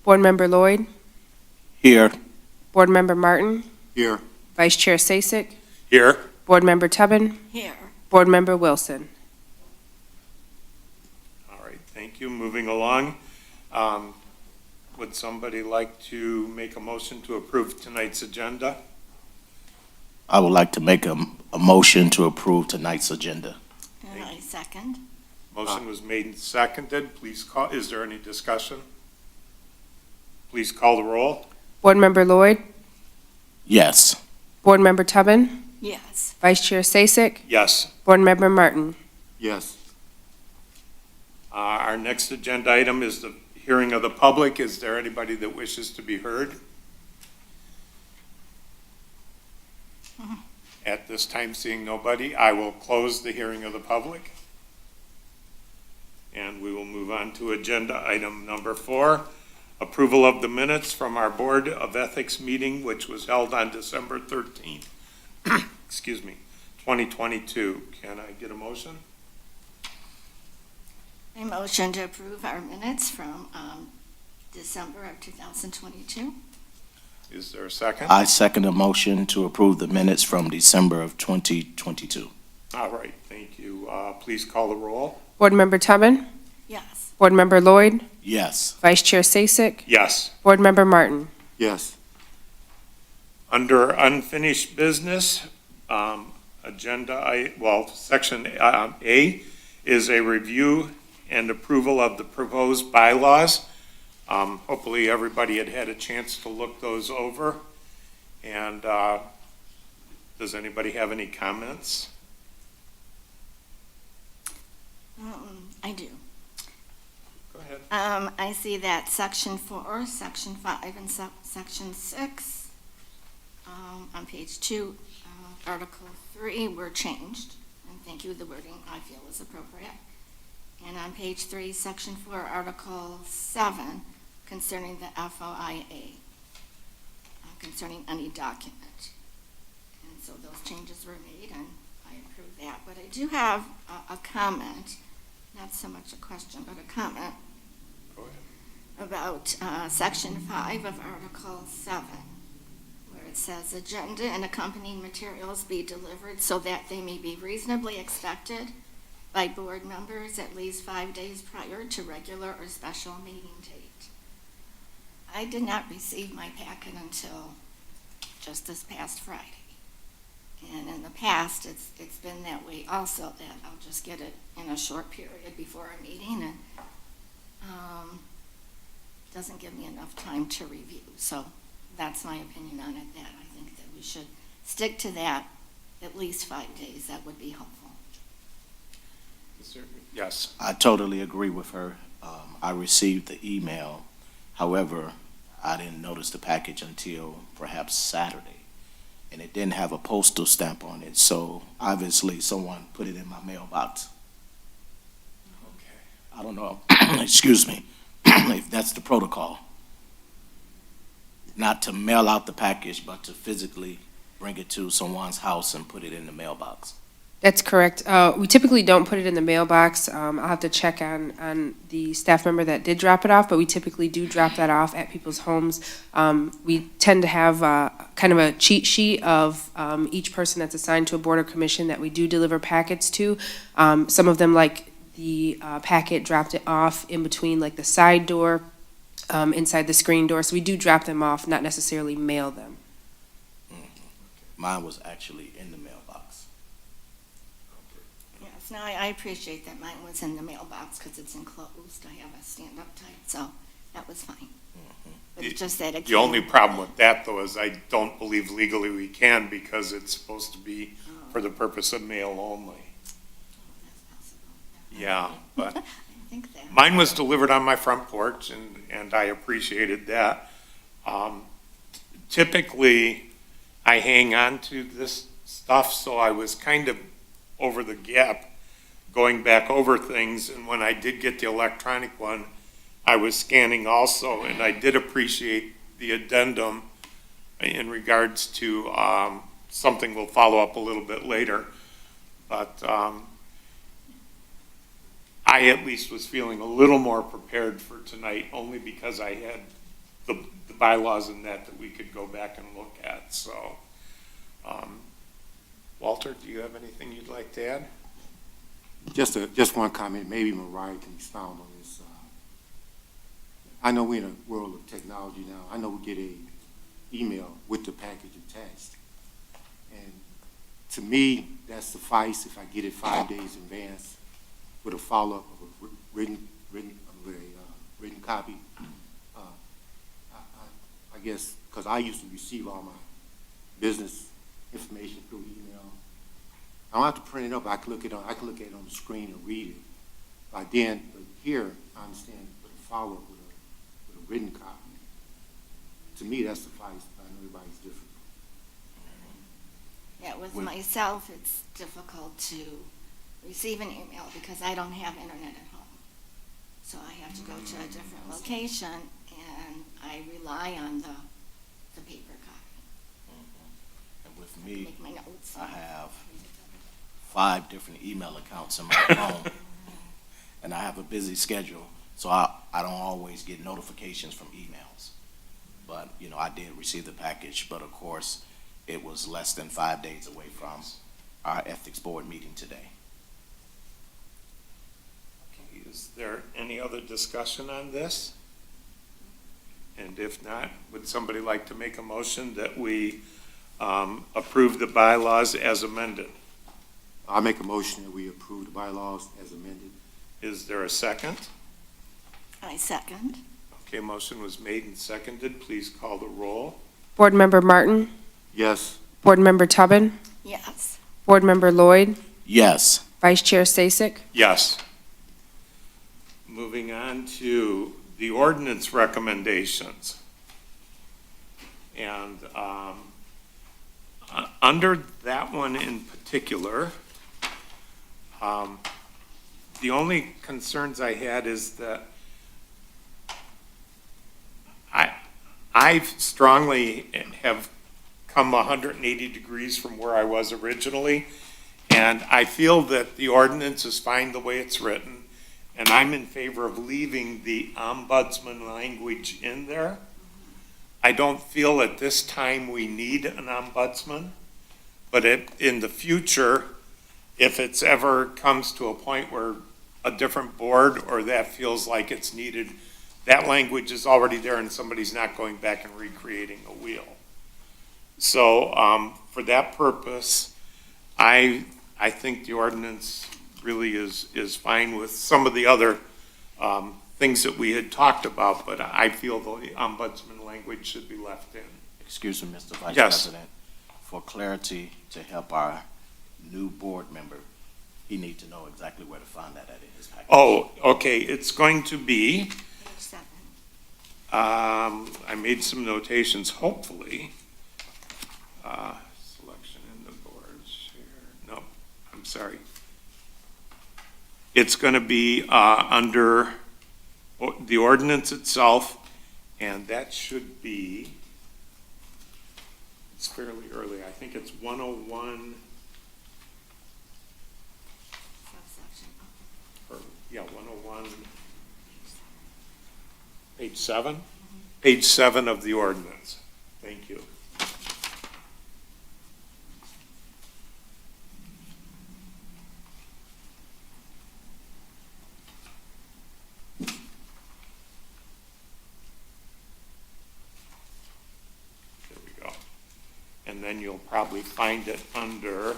Board Member Lloyd, Here. Board Member Martin, Here. Vice Chair Sasek, Here. Board Member Tubbin, Here. Board Member Wilson. All right, thank you. Moving along. Would somebody like to make a motion to approve tonight's agenda? I would like to make a motion to approve tonight's agenda. And I second. Motion was made and seconded. Please call, is there any discussion? Please call the roll. Board Member Lloyd, Yes. Board Member Tubbin, Yes. Vice Chair Sasek, Yes. Board Member Martin. Yes. Our next agenda item is the hearing of the public. Is there anybody that wishes to be heard? At this time, seeing nobody, I will close the hearing of the public. And we will move on to agenda item number 4, approval of the minutes from our Board of Ethics meeting, which was held on December 13th, excuse me, 2022. Can I get a motion? I motion to approve our minutes from December of 2022. Is there a second? I second a motion to approve the minutes from December of 2022. All right, thank you. Please call the roll. Board Member Tubbin, Yes. Board Member Lloyd, Yes. Vice Chair Sasek, Yes. Board Member Martin. Yes. Under unfinished business, section A is a review and approval of the proposed bylaws. Hopefully, everybody had a chance to look those over. And does anybody have any comments? I do. Go ahead. I see that section 4, section 5, and section 6 on page 2, article 3 were changed. And thank you, the wording I feel is appropriate. And on page 3, section 4, article 7, concerning the FOIA, concerning any document. And so those changes were made, and I approve that. But I do have a comment, not so much a question, but a comment Go ahead. about section 5 of article 7, where it says, agenda and accompanying materials be delivered so that they may be reasonably expected by board members at least 5 days prior to regular or special meeting date. I did not receive my packet until just this past Friday. And in the past, it's been that way also, that I'll just get it in a short period before a meeting, and doesn't give me enough time to review. So that's my opinion on it, that I think that we should stick to that at least 5 days. That would be helpful. Yes. I totally agree with her. I received the email. However, I didn't notice the package until perhaps Saturday, and it didn't have a postal stamp on it. So obviously someone put it in my mailbox. Okay. I don't know, excuse me, if that's the protocol. Not to mail out the package, but to physically bring it to someone's house and put it in the mailbox. That's correct. We typically don't put it in the mailbox. I'll have to check on the staff member that did drop it off, but we typically do drop that off at people's homes. We tend to have kind of a cheat sheet of each person that's assigned to a board or commission that we do deliver packets to. Some of them, like the packet, dropped it off in between like the side door, inside the screen door. So we do drop them off, not necessarily mail them. Mine was actually in the mailbox. Yes, no, I appreciate that mine was in the mailbox because it's enclosed. I have a stand-up type, so that was fine. But it's just that it The only problem with that, though, is I don't believe legally we can, because it's supposed to be for the purpose of mail only. That's possible. Yeah, but I didn't think that. mine was delivered on my front porch, and I appreciated that. Typically, I hang on to this stuff, so I was kind of over the gap going back over things, and when I did get the electronic one, I was scanning also, and I did appreciate the addendum in regards to something we'll follow up a little bit later. But I at least was feeling a little more prepared for tonight, only because I had the bylaws in that we could go back and look at, so. Walter, do you have anything you'd like to add? Just one comment, maybe Mariah can expound on this. I know we're in a world of technology now. I know we get a email with the package attached. And to me, that suffice if I get it 5 days in advance with a follow-up of a written copy. I guess, because I used to receive all my business information through email. I don't have to print it up. I can look at it on the screen and read it. But here, I understand with a follow-up with a written copy. To me, that suffices. I know everybody's different. Yeah, with myself, it's difficult to receive an email because I don't have internet at home. So I have to go to a different location, and I rely on the paper copy. And with me, Make my notes. I have 5 different email accounts in my phone, and I have a busy schedule, so I don't always get notifications from emails. But, I did receive the package, but of course, it was less than 5 days away from our ethics board meeting today. Okay, is there any other discussion on this? And if not, would somebody like to make a motion that we approve the bylaws as amended? I make a motion that we approve the bylaws as amended. Is there a second? I second. Okay, motion was made and seconded. Please call the roll. Board Member Martin, Yes. Board Member Tubman, Yes. Board Member Lloyd, Yes. Vice Chair Stasek. Yes. Moving on to the ordinance recommendations. And under that one in particular, the only concerns I had is that I strongly have come 180 degrees from where I was originally, and I feel that the ordinance is fine the way it's written, and I'm in favor of leaving the ombudsman language in there. I don't feel at this time we need an ombudsman, but in the future, if it's ever comes to a point where a different board or that feels like it's needed, that language is already there and somebody's not going back and recreating a wheel. So for that purpose, I think the ordinance really is fine with some of the other things that we had talked about, but I feel the ombudsman language should be left in. Excuse me, Mr. Vice Yes. President. For clarity, to help our new board member, he needs to know exactly where to find that in his package. Oh, okay, it's going to be, Page 7. I made some notations, hopefully. Selection in the boards here. No, I'm sorry. It's going to be under the ordinance itself, and that should be, it's fairly early. I think it's 101, Subsection. or, yeah, 101, page 7? Page 7 of the ordinance. Thank you. There we go. And then you'll probably find it under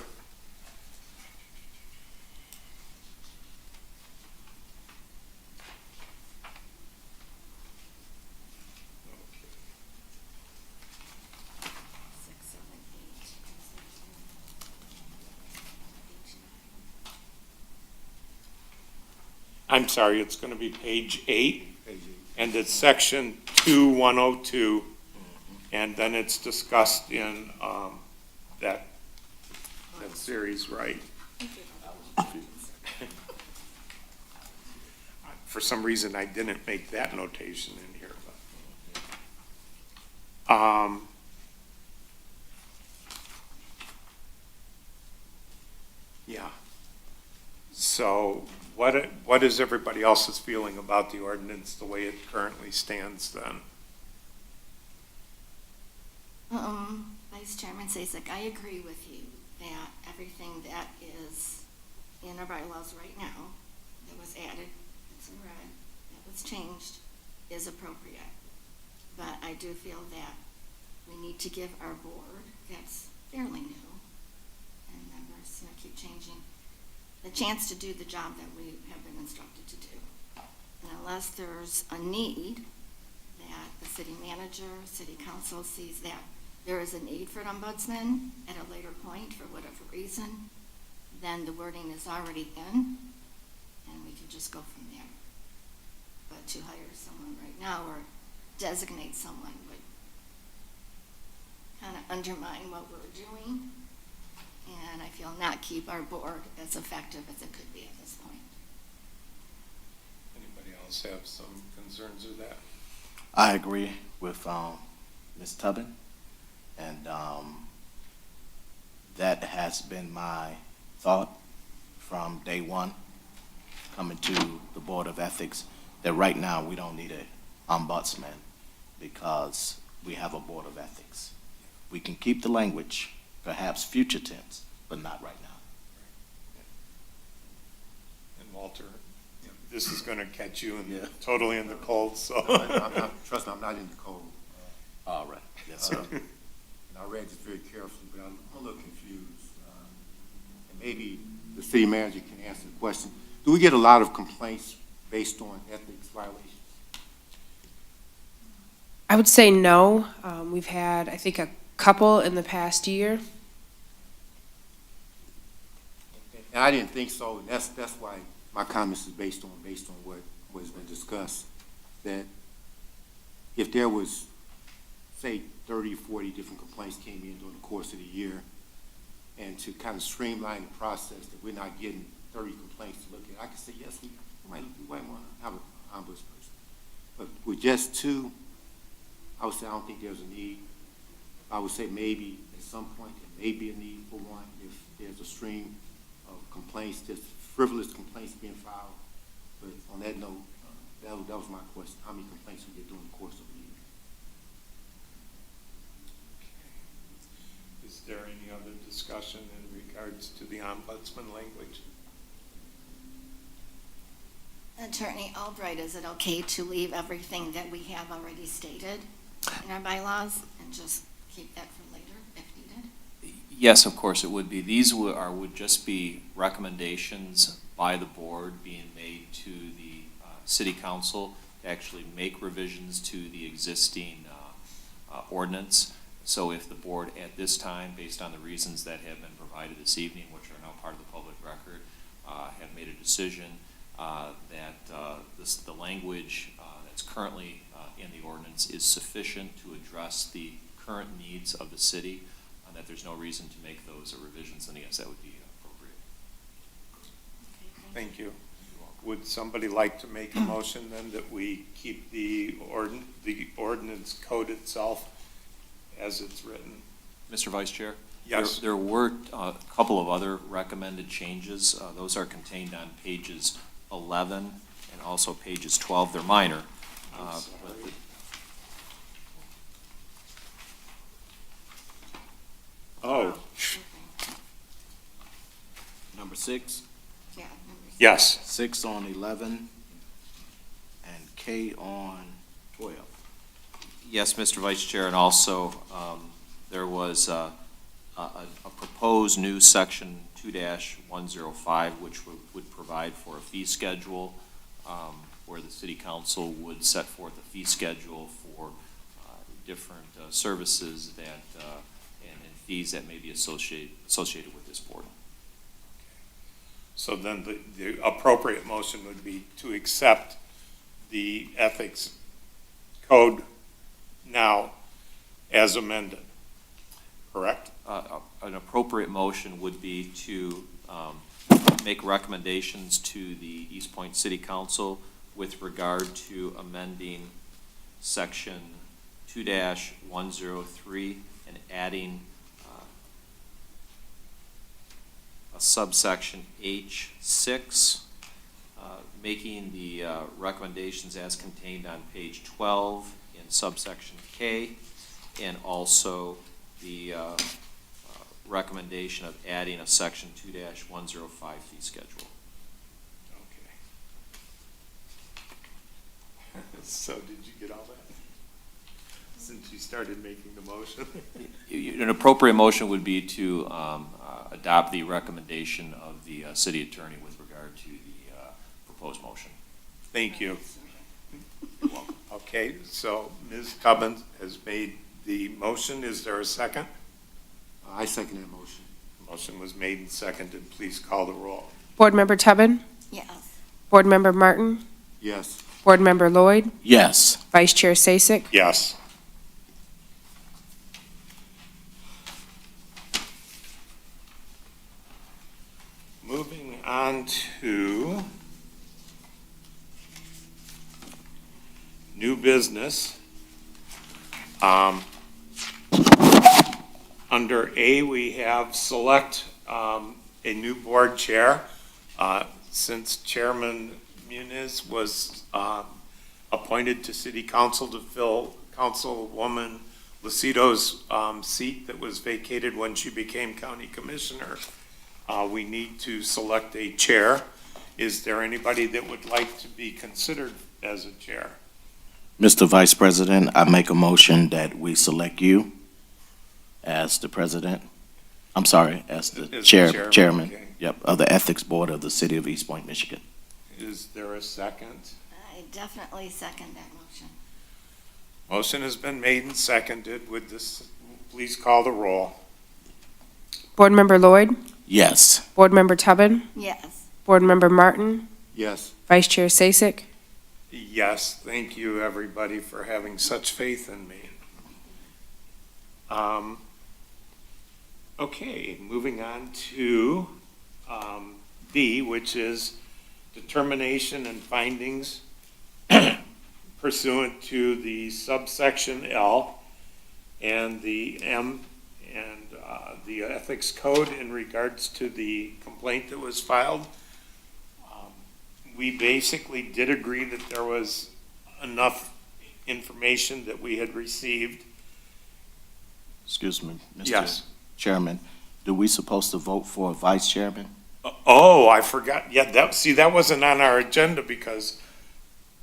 I'm sorry, it's going to be page 8, Page 8. and it's section 2102, and then it's discussed in that series, right? For some reason, I didn't make that notation in here, but. Yeah. So what is everybody else's feeling about the ordinance the way it currently stands then? Vice Chairman Sasek, I agree with you that everything that is in our bylaws right now, that was added, that's in red, that was changed, is appropriate. But I do feel that we need to give our board, that's fairly new, and members keep changing, the chance to do the job that we have been instructed to do. And unless there's a need that the city manager, city council sees that there is a need for an ombudsman at a later point for whatever reason, then the wording is already in, and we can just go from there. But to hire someone right now or designate someone would kind of undermine what we're doing, and I feel not keep our board as effective as it could be at this point. Anybody else have some concerns with that? I agree with Ms. Tubbin, and that has been my thought from day one, coming to the Board of Ethics, that right now we don't need an ombudsman because we have a Board of Ethics. We can keep the language, perhaps future tense, but not right now. And Walter, this is going to catch you Yeah. totally in the cold, so. Trust me, I'm not in the cold. All right, yes, sir. And I read this very carefully, but I'm a little confused. And maybe the city manager can answer the question. Do we get a lot of complaints based on ethics violations? I would say no. We've had, I think, a couple in the past year. And I didn't think so, and that's why my comments is based on what has been discussed. That if there was, say, 30, 40 different complaints came in during the course of the year, and to kind of streamline the process, that we're not getting 30 complaints to look at, I could say, yes, we might want to have an ombudsperson. But with just two, I would say I don't think there's a need. I would say maybe at some point there may be a need for one if there's a stream of complaints, just frivolous complaints being filed. But on that note, that was my question. How many complaints we get during the course of the year? Is there any other discussion in regards to the ombudsman language? Attorney Albright, is it okay to leave everything that we have already stated in our bylaws and just keep that for later if needed? Yes, of course it would be. These would just be recommendations by the board being made to the city council to actually make revisions to the existing ordinance. So if the board at this time, based on the reasons that have been provided this evening, which are now part of the public record, have made a decision that the language that's currently in the ordinance is sufficient to address the current needs of the city, and that there's no reason to make those revisions, then yes, that would be appropriate. Okay, Thank you. Would somebody like to make a motion then that we keep the ordinance code itself as it's written? Mr. Vice Chair? Yes. There were a couple of other recommended changes. Those are contained on pages 11 and also pages 12. They're minor. But Oh, okay. Number 6, Yeah, number six. yes. 6 on 11, and K on 12. Yes, Mr. Vice Chair, and also there was a proposed new section 2-105, which would provide for a fee schedule, where the city council would set forth a fee schedule for different services that and fees that may be associated with this board. So then the appropriate motion would be to accept the ethics code now as amended, correct? An appropriate motion would be to make recommendations to the Eastpointe City Council with regard to amending section 2-103 and adding a subsection H6, making the recommendations as contained on page 12 in subsection K, and also the recommendation of adding a section 2-105 fee schedule. Okay. So did you get all that? Since you started making the motion? An appropriate motion would be to adopt the recommendation of the city attorney with regard to the proposed motion. Thank you. You're welcome. Okay, so Ms. Tubbins has made the motion. Is there a second? I second that motion. Motion was made and seconded. Please call the roll. Board Member Tubman? Yes. Board Member Martin? Yes. Board Member Lloyd? Yes. Vice Chair Sasek? Yes. Moving on to new business. Under A, we have select a new board chair. Since Chairman Muniz was appointed to City Council to fill Councilwoman Lucido's seat that was vacated when she became County Commissioner, we need to select a chair. Is there anybody that would like to be considered as a chair? Mr. Vice President, I make a motion that we select you as the president. I'm sorry, as the As the chairman, okay. yep, of the Ethics Board of the City of Eastpointe, Michigan. Is there a second? I definitely second that motion. Motion has been made and seconded. Would this, please call the roll. Board Member Lloyd? Yes. Board Member Tubman? Yes. Board Member Martin? Yes. Vice Chair Sasek? Yes, thank you, everybody, for having such faith in me. Okay, moving on to B, which is determination and findings pursuant to the subsection L and the M and the ethics code in regards to the complaint that was filed. We basically did agree that there was enough information that we had received. Excuse me, Mr. Yes. Chairman, do we supposed to vote for a vice chairman? Oh, I forgot. Yeah, that wasn't on our agenda because,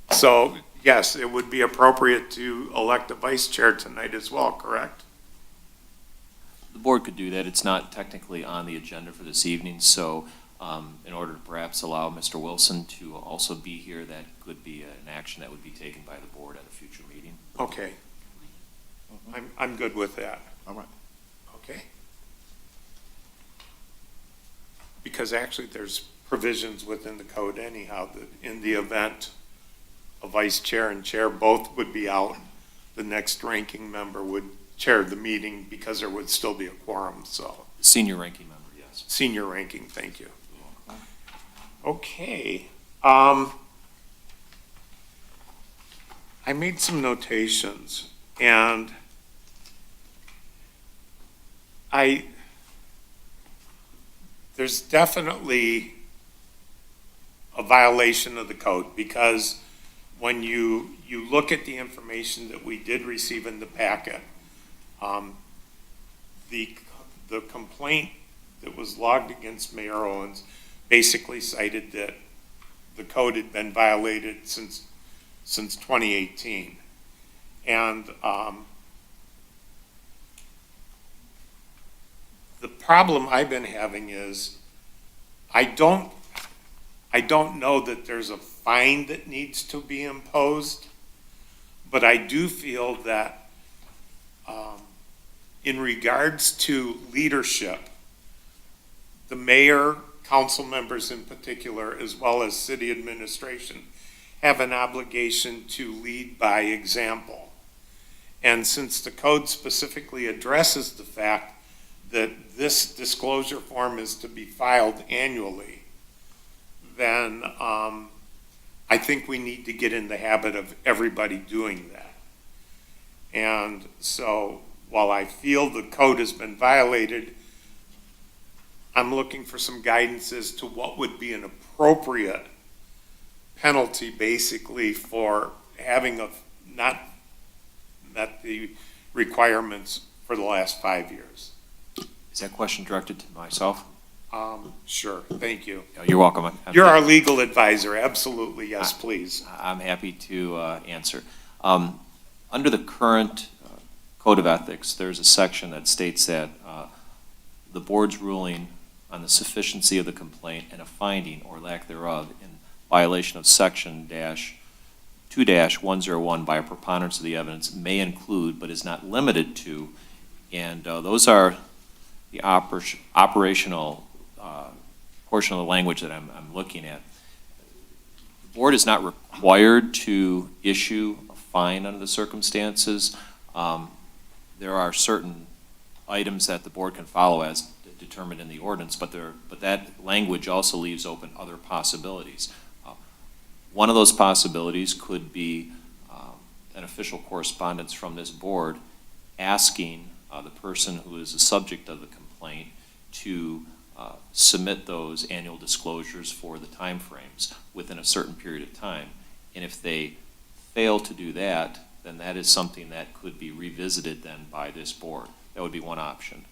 so, yes, it would be appropriate to elect a vice chair tonight as well, correct? The board could do that. It's not technically on the agenda for this evening, so in order to perhaps allow Mr. Wilson to also be here, that could be an action that would be taken by the board at a future meeting. Okay. I'm good with that. All right. Okay. Because actually there's provisions within the code anyhow that in the event a vice chair and chair both would be out, the next ranking member would chair the meeting because there would still be a quorum, so. Senior ranking member, yes. Senior ranking, thank you. Okay. I made some notations and there's definitely a violation of the code because when you look at the information that we did receive in the packet, the complaint that was logged against Mayor Owens basically cited that the code had been violated since 2018. And the problem I've been having is I don't know that there's a fine that needs to be imposed, but I do feel that in regards to leadership, the mayor, council members in particular, as well as city administration, have an obligation to lead by example. And since the code specifically addresses the fact that this disclosure form is to be filed annually, then I think we need to get in the habit of everybody doing that. And so while I feel the code has been violated, I'm looking for some guidance as to what would be an appropriate penalty basically for having not met the requirements for the last 5 years. Is that question directed to myself? Sure, thank you. You're welcome. You're our legal advisor, absolutely, yes, please. I'm happy to answer. Under the current Code of Ethics, there's a section that states that the board's ruling on the sufficiency of the complaint and a finding or lack thereof in violation of section 2-101 by a preponderance of the evidence may include, but is not limited to, and those are the operational portion of the language that I'm looking at. The board is not required to issue a fine under the circumstances. There are certain items that the board can follow as determined in the ordinance, but that language also leaves open other possibilities. One of those possibilities could be an official correspondence from this board asking the person who is the subject of the complaint to submit those annual disclosures for the timeframes within a certain period of time. And if they fail to do that, then that is something that could be revisited then by this board. That would be one option.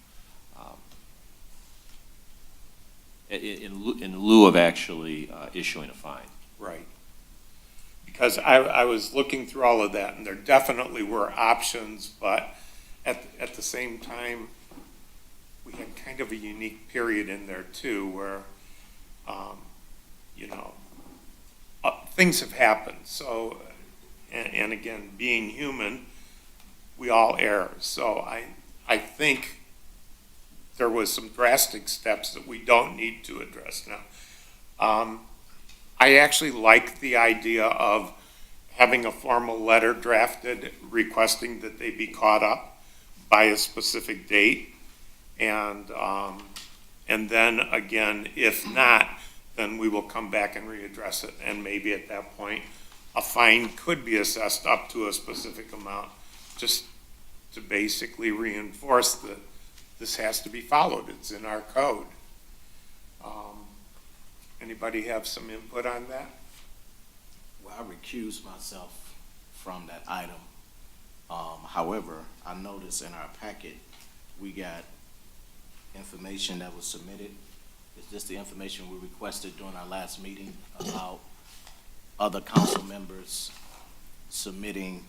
In lieu of actually issuing a fine. Right. Because I was looking through all of that, and there definitely were options, but at the same time, we had kind of a unique period in there too, where, things have happened. So, and again, being human, we all err. So I think there was some drastic steps that we don't need to address now. I actually like the idea of having a formal letter drafted requesting that they be caught up by a specific date. And then again, if not, then we will come back and readdress it. And maybe at that point, a fine could be assessed up to a specific amount, just to basically reinforce that this has to be followed. It's in our code. Anybody have some input on that? Well, I recuse myself from that item. However, I noticed in our packet, we got information that was submitted. Is this the information we requested during our last meeting about other council members submitting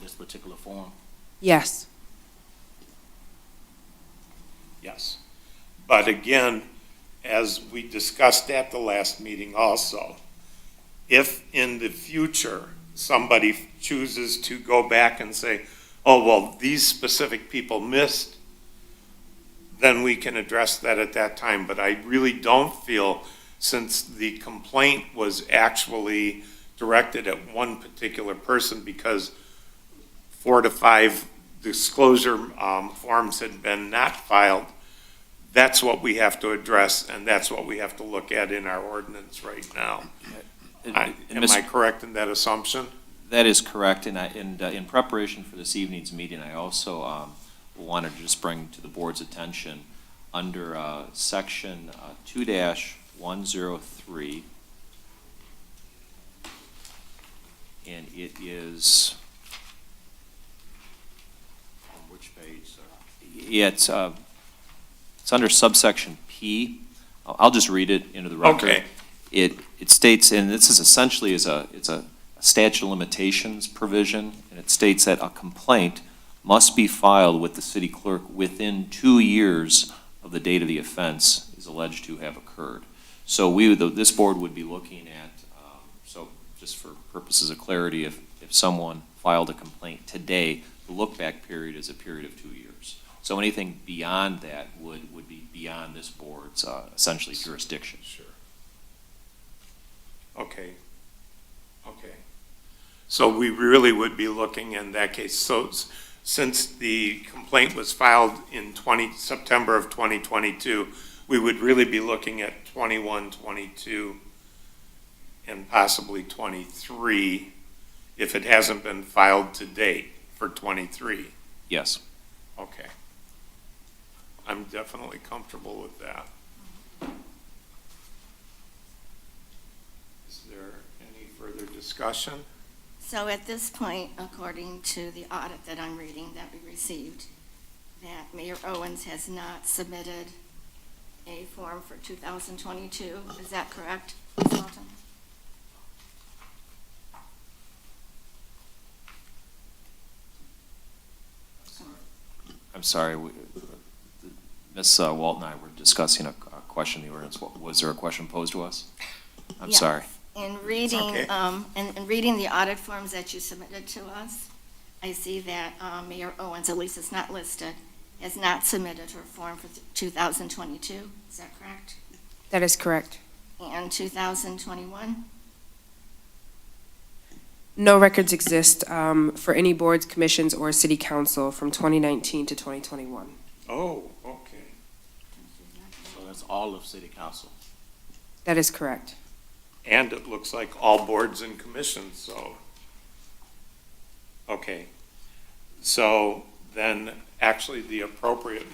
this particular form? Yes. Yes. But again, as we discussed at the last meeting also, if in the future somebody chooses to go back and say, oh, well, these specific people missed, then we can address that at that time. But I really don't feel, since the complaint was actually directed at one particular person because 4 to 5 disclosure forms had been not filed, that's what we have to address, and that's what we have to look at in our ordinance right now. Am I correct in that assumption? That is correct, and in preparation for this evening's meeting, I also wanted to just bring to the board's attention under section 2-103, and it is on which page, sir? It's under subsection P. I'll just read it into the record. Okay. It states, and this is essentially it's a statute of limitations provision, and it states that a complaint must be filed with the city clerk within 2 years of the date of the offense is alleged to have occurred. So this board would be looking at, so just for purposes of clarity, if someone filed a complaint today, the look-back period is a period of 2 years. So anything beyond that would be beyond this board's essentially jurisdiction. Sure. Okay. So we really would be looking in that case. So since the complaint was filed in September of 2022, we would really be looking at 21, 22, and possibly 23 if it hasn't been filed to date for 23. Yes. Okay. I'm definitely comfortable with that. Is there any further discussion? So at this point, according to the audit that I'm reading that we received, that Mayor Owens has not submitted a form for 2022. Is that correct, Ms. Walton? I'm sorry, Ms. Walton and I were discussing a question in the ordinance. Was there a question posed to us? I'm Yes. sorry. In reading, okay. in reading the audit forms that you submitted to us, I see that Mayor Owens, at least it's not listed, has not submitted her form for 2022. Is that correct? That is correct. And 2021? No records exist for any boards, commissions, or city council from 2019 to 2021. Oh, okay. So that's all of city council. That is correct. And it looks like all boards and commissions, so. Okay. So then, actually, the appropriate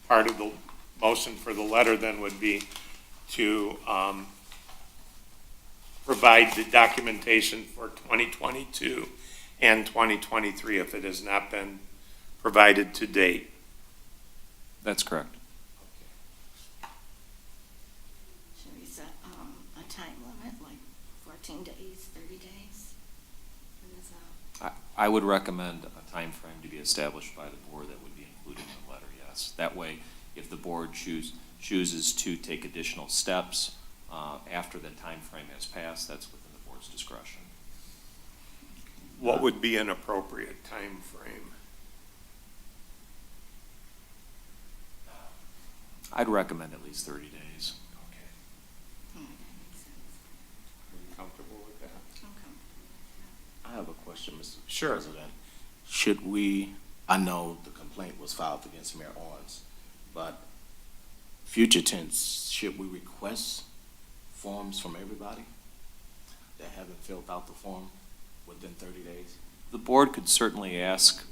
part of the motion for the letter then would be to provide the documentation for 2022 and 2023 if it has not been provided to date. That's correct. Should we set a time limit, like 14 days, 30 days? What is that? I would recommend a time frame to be established by the board that would be included in the letter, yes. That way, if the board chooses to take additional steps after the time frame has passed, that's within the board's discretion. What would be an appropriate time frame? I'd recommend at least 30 days. Okay. That makes sense. Are you comfortable with that? Okay. I have a question, Mr. Sure. President. Should we, I know the complaint was filed against Mayor Owens, but future tense, should we request forms from everybody that haven't filled out the form within 30 days? The board could certainly ask,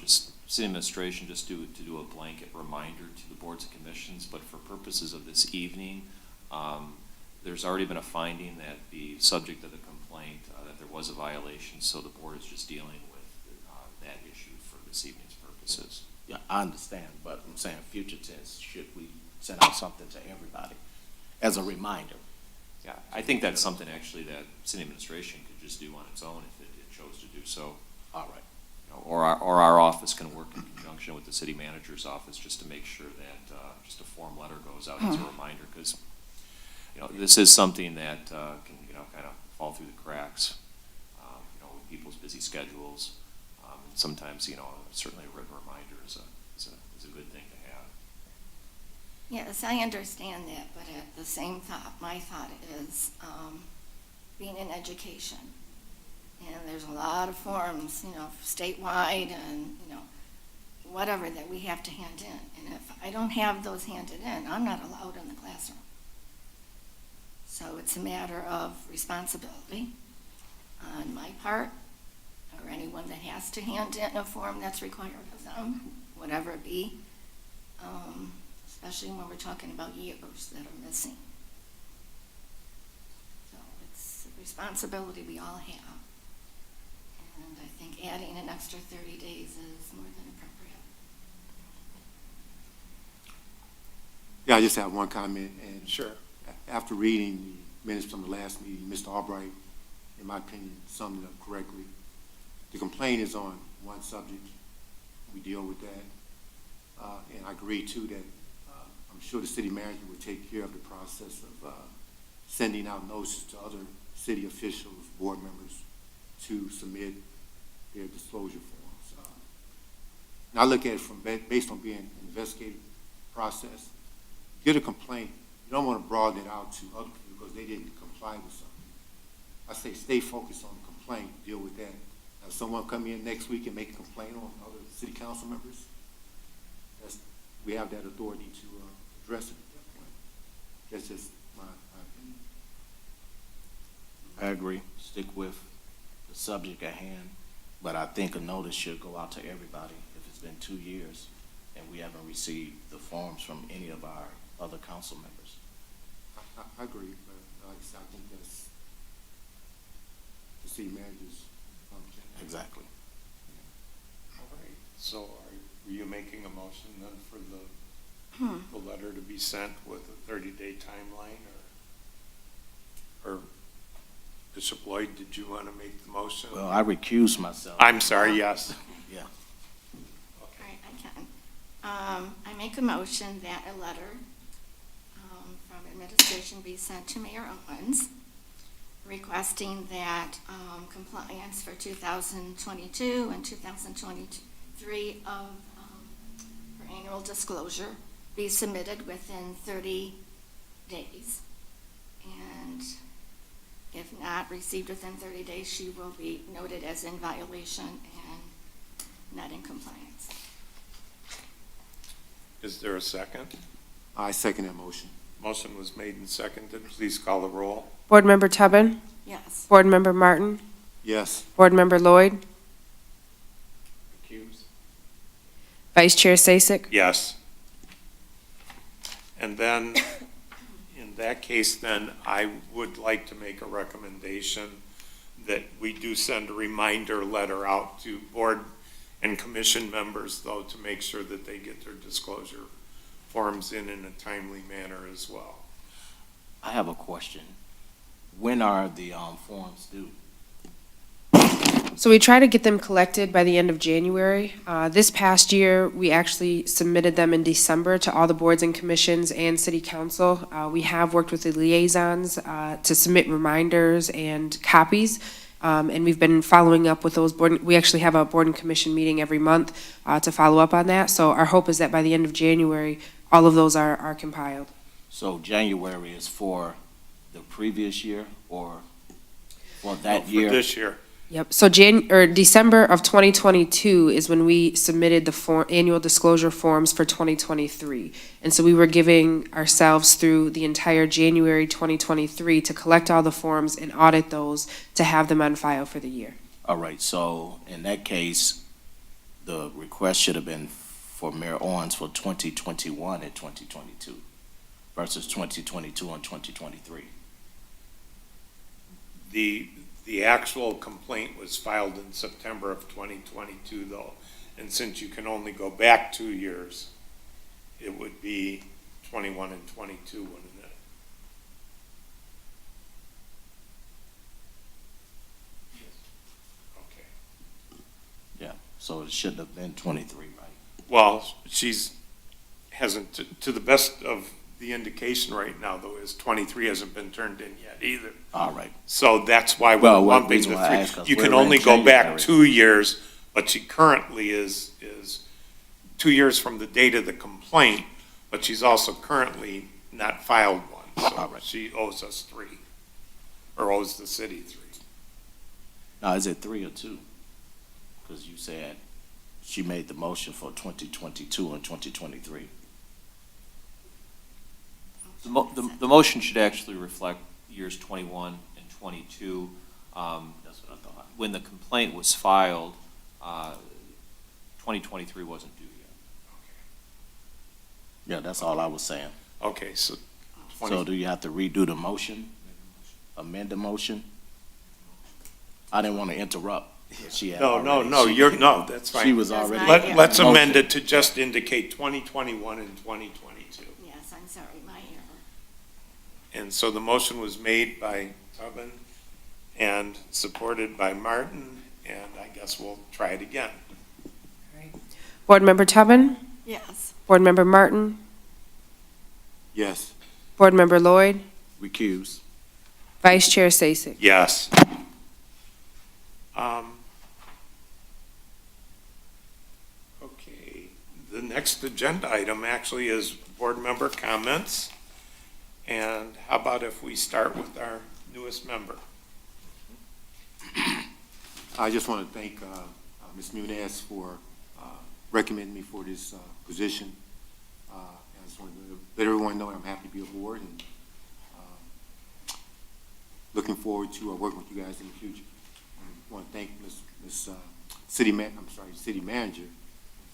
just city administration, just to do a blanket reminder to the boards and commissions, but for purposes of this evening, there's already been a finding that the subject of the complaint, that there was a violation, so the board is just dealing with that issue for this evening's purposes. Yeah, I understand, but I'm saying future tense, should we send out something to everybody as a reminder? Yeah, I think that's something actually that city administration could just do on its own if it chose to do so. All right. You know, or our office can work in conjunction with the city manager's office just to make sure that just a form letter goes out as a reminder, because this is something that can kind of fall through the cracks. With people's busy schedules, sometimes certainly a written reminder is a good thing to have. Yes, I understand that, but at the same thought, my thought is being in education. And there's a lot of forms, statewide and, whatever that we have to hand in. And if I don't have those handed in, I'm not allowed in the classroom. So it's a matter of responsibility on my part or anyone that has to hand in a form that's required of them, whatever it be, especially when we're talking about years that are missing. So it's a responsibility we all have. And I think adding an extra 30 days is more than appropriate. Yeah, I just have one comment, and Sure. after reading the minutes from the last meeting, Mr. Albright, in my opinion, summed it up correctly. The complaint is on one subject. We deal with that. And I agree, too, that I'm sure the city manager would take care of the process of sending out notices to other city officials, board members, to submit their disclosure forms. And I look at it from based on being an investigative process. Get a complaint. You don't want to broaden it out to other people because they didn't comply with something. I say stay focused on the complaint, deal with that. Now, if someone come in next week and make a complaint on other city council members, we have that authority to address it at that point. That's just my opinion. I agree. Stick with the subject at hand, but I think a notice should go out to everybody if it's been 2 years and we haven't received the forms from any of our other council members. I agree, but like I said, I think that's the city manager's exactly. All right, so are you making a motion then for the letter to be sent with a 30-day timeline, or Bishop Lloyd, did you want to make the motion? Well, I recuse myself. I'm sorry, yes. Yeah. All right, I can. I make a motion that a letter from administration be sent to Mayor Owens requesting that compliance for 2022 and 2023 of her annual disclosure be submitted within 30 days. And if not received within 30 days, she will be noted as in violation and not in compliance. Is there a second? I second that motion. Motion was made and seconded. Please call the roll. Board Member Tubman? Yes. Board Member Martin? Yes. Board Member Lloyd? Accused? Vice Chair Sasek? Yes. And then, in that case, then, I would like to make a recommendation that we do send a reminder letter out to board and commission members, though, to make sure that they get their disclosure forms in a timely manner as well. I have a question. When are the forms due? So we try to get them collected by the end of January. This past year, we actually submitted them in December to all the boards and commissions and city council. We have worked with the liaisons to submit reminders and copies, and we've been following up with those we actually have a board and commission meeting every month to follow up on that. So our hope is that by the end of January, all of those are compiled. So January is for the previous year or for that year? For this year. Yep, so December of 2022 is when we submitted the annual disclosure forms for 2023. And so we were giving ourselves through the entire January 2023 to collect all the forms and audit those to have them on file for the year. All right, so in that case, the request should have been for Mayor Owens for 2021 and 2022 versus 2022 and 2023. The actual complaint was filed in September of 2022, though, and since you can only go back 2 years, it would be 21 and 22, wouldn't it? Okay. Yeah, so it should have been 23, right? Well, hasn't, to the best of the indication right now, though, is 23 hasn't been turned in yet either. All right. So that's why we're Well, lumping reason the why I ask, three. 'cause You can we're in only go back January. 2 years, but she currently is 2 years from the date of the complaint, but she's also currently not filed one. So All right. she owes us 3, or owes the city 3. Now, is it 3 or 2? Because you said she made the motion for 2022 and 2023. The motion should actually reflect years 21 and 22. That's what I thought. When the complaint was filed, 2023 wasn't due yet. Yeah, that's all I was saying. Okay, so So do you have to redo the motion, amend the motion? I didn't want to interrupt. She had no, already- that's She fine. was That's already. not yet. Let's amend Motion. it to just indicate 2021 and 2022. Yes, I'm sorry, my error. And so the motion was made by Tubman and supported by Martin, and I guess we'll try it again. Board Member Tubman? Yes. Board Member Martin? Yes. Board Member Lloyd? Recuse. Vice Chair Sasek? Yes. Okay, the next agenda item actually is board member comments. And how about if we start with our newest member? I just want to thank Ms. Muniz for recommending me for this position. I just want to let everyone know I'm happy to be aboard and looking forward to working with you guys in the future. I want to thank Ms. City Manager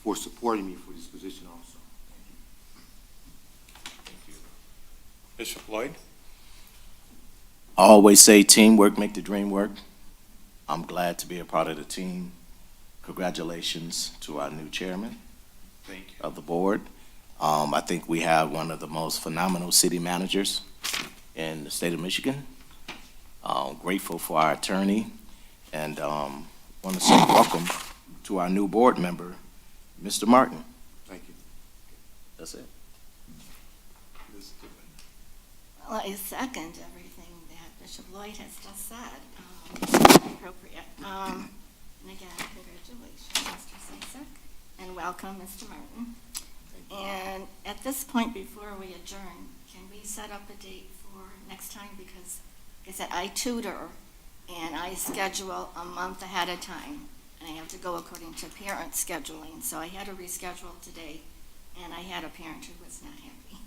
for supporting me for this position also. Thank you. Bishop Lloyd? I always say teamwork make the dream work. I'm glad to be a part of the team. Congratulations to our new chairman Thank you. of the board. I think we have one of the most phenomenal city managers in the state of Michigan. Grateful for our attorney, and want to say welcome to our new board member, Mr. Martin. Thank you. That's it. Ms. Goodman. Well, I second everything that Bishop Lloyd has just said. Appropriate. And again, congratulations, Mr. Sasek, and welcome, Mr. Martin. And at this point, before we adjourn, can we set up a date for next time? Because, like I said, I tutor, and I schedule a month ahead of time, and I have to go according to parent scheduling. So I had to reschedule today, and I had a parent who was not happy,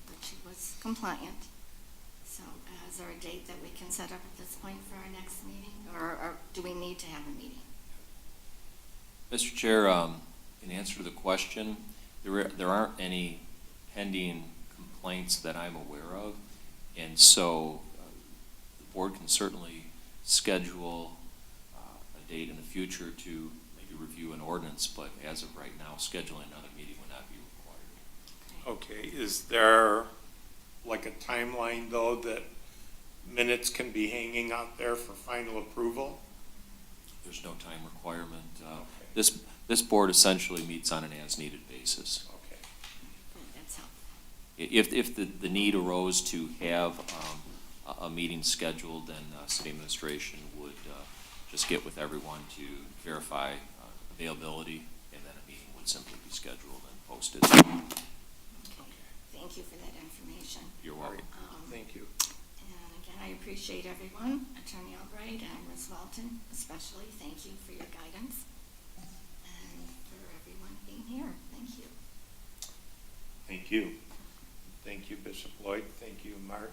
but she was compliant. So is there a date that we can set up at this point for our next meeting, or do we need to have a meeting? Mr. Chair, in answer to the question, there aren't any pending complaints that I'm aware of, and so the board can certainly schedule a date in the future to maybe review an ordinance, but as of right now, scheduling another meeting would not be required. Okay, is there like a timeline though that minutes can be hanging out there for final approval? There's no time requirement. This board essentially meets on an as-needed basis. Okay. That's helpful. If the need arose to have a meeting scheduled, then city administration would just get with everyone to verify availability, and then a meeting would simply be scheduled and posted. Okay. Thank you for that information. You're welcome. Thank you. And again, I appreciate everyone, Attorney Albright and Ms. Walton especially. Thank you for your guidance and for everyone being here. Thank you. Thank you. Thank you, Bishop Lloyd. Thank you, Martin.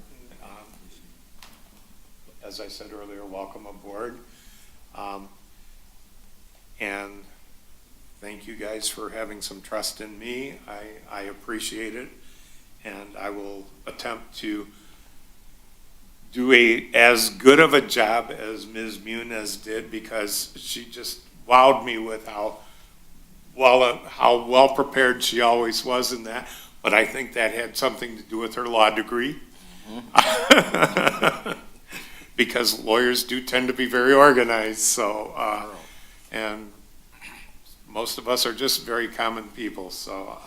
As I said earlier, welcome aboard. And thank you guys for having some trust in me. I appreciate it. And I will attempt to do as good of a job as Ms. Muniz did, because she just wowed me with how well prepared she always was in that. But I think that had something to do with her law degree. Because lawyers do tend to be very organized, so, and most of us are just very common people. So,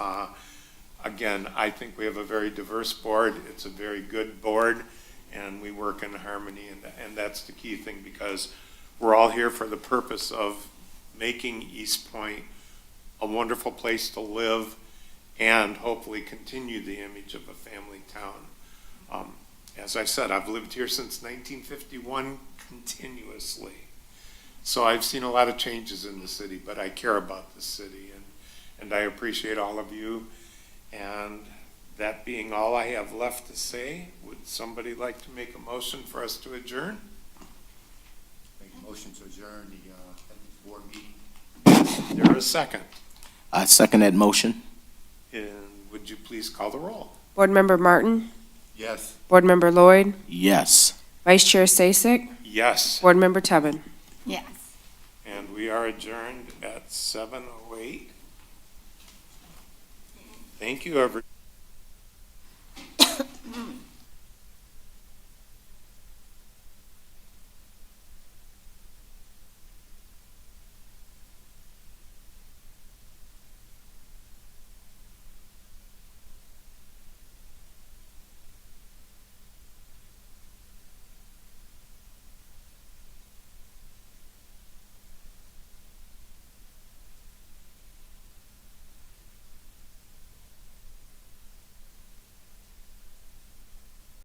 again, I think we have a very diverse board. It's a very good board, and we work in harmony, and that's the key thing, because we're all here for the purpose of making Eastpointe a wonderful place to live and hopefully continue the image of a family town. As I said, I've lived here since 1951 continuously. So I've seen a lot of changes in the city, but I care about the city, and I appreciate all of you. And that being all I have left to say, would somebody like to make a motion for us to adjourn? Make a motion to adjourn the board meeting. There is a second. I second that motion. And would you please call the roll? Board Member Martin? Yes. Board Member Lloyd? Yes. Vice Chair Sasek? Yes. Board Member Tubman? Yes. And we are adjourned at 7:08. Thank you, everyone.